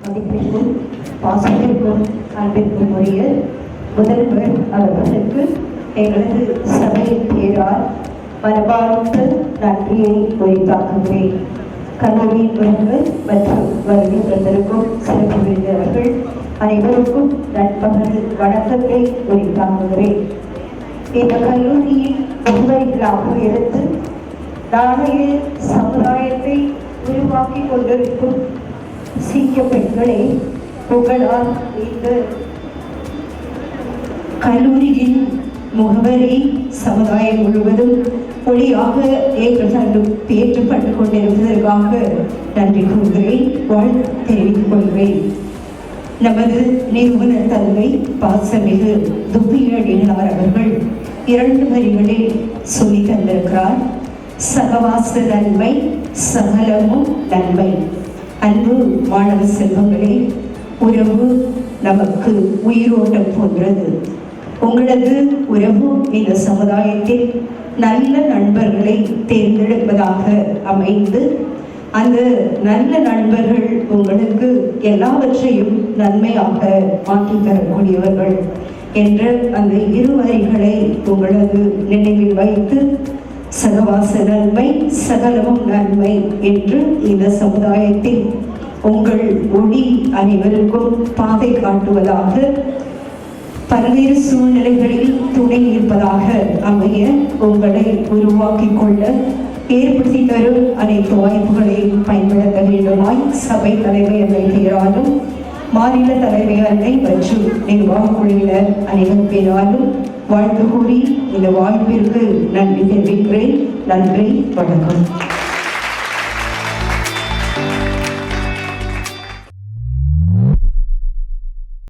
மதிப்பிற்கும் பாசத்திற்கும் அன்பிற்கும் உரிய முதல்வர் அவர்களுக்கு எங்களது சபையின் பேரால் மனமார்ந்த நன்றியை உரித்தாக்குகிறேன். கல்லூரியின் முதல்வர் மற்றும் வருகை தந்திருக்கும் சிறப்பு விருந்தினர்கள் அனைவருக்கும் நண்பகல் வணக்கத்தை உரித்தாக்குகிறேன். இந்த கல்லூரியின் முகவரிகளாக இருந்து நாளைய சமுதாயத்தை உருவாக்கி கொண்டிருக்கும் சீக்கிய பெண்களை உங்களால் இந்த கல்லூரியின் முகவரி சமுதாயம் முழுவதும் ஒளியாக ஏற்றுப்பட்டுக் கொண்டிருப்பதற்காக நன்றி கூறுகிறேன், வாழ்த்து தெரிவித்துக் கொள்கிறேன். நமது நிறுவன தலைமை பாசமிகு துப்பியடிகளார் அவர்கள் 2 வரிகளில் சொல்லி தந்திருக்கிறார். சகவாச நன்மை சகலமும் நன்மை. அன்பு மாணவ செல்வங்களே, உறவு நமக்கு உயிரோட்டம் போன்றது. உங்களது உறவு இந்த சமுதாயத்தில் நல்ல நண்பர்களை தேர்ந்தெடுப்பதாக அமைந்து அந்த நல்ல நண்பர்கள் உங்களுக்கு எல்லாவற்றையும் நன்மையாக மாற்றி தரக்கூடியவர்கள் என்ற அந்த 2 வரிகளை உங்களது நினைவில் வைத்து சகவாச நன்மை சகலமும் நன்மை என்று இந்த சமுதாயத்தில் உங்கள் ஒளி அனைவருக்கும் பாதை காட்டுவதாக பல்வேறு சூழ்நிலைகளில் துணை இருப்பதாக அமைய உங்களை உருவாக்கிக் கொள்ள ஏற்படுத்தி தரும் அனைத்து வாய்ப்புகளையும் பயன்படுத்த வேண்டுமாய் சபை தலைவர் பேராலும் மாநில தலைவர் மற்றும் நிர்வாக குழுவினர் அனைவர் பேராலும் வாழ்த்து கூறி இந்த வாய்ப்பிற்கு நன்றி தெரிவிக்கிறேன். நன்றி, வணக்கம்.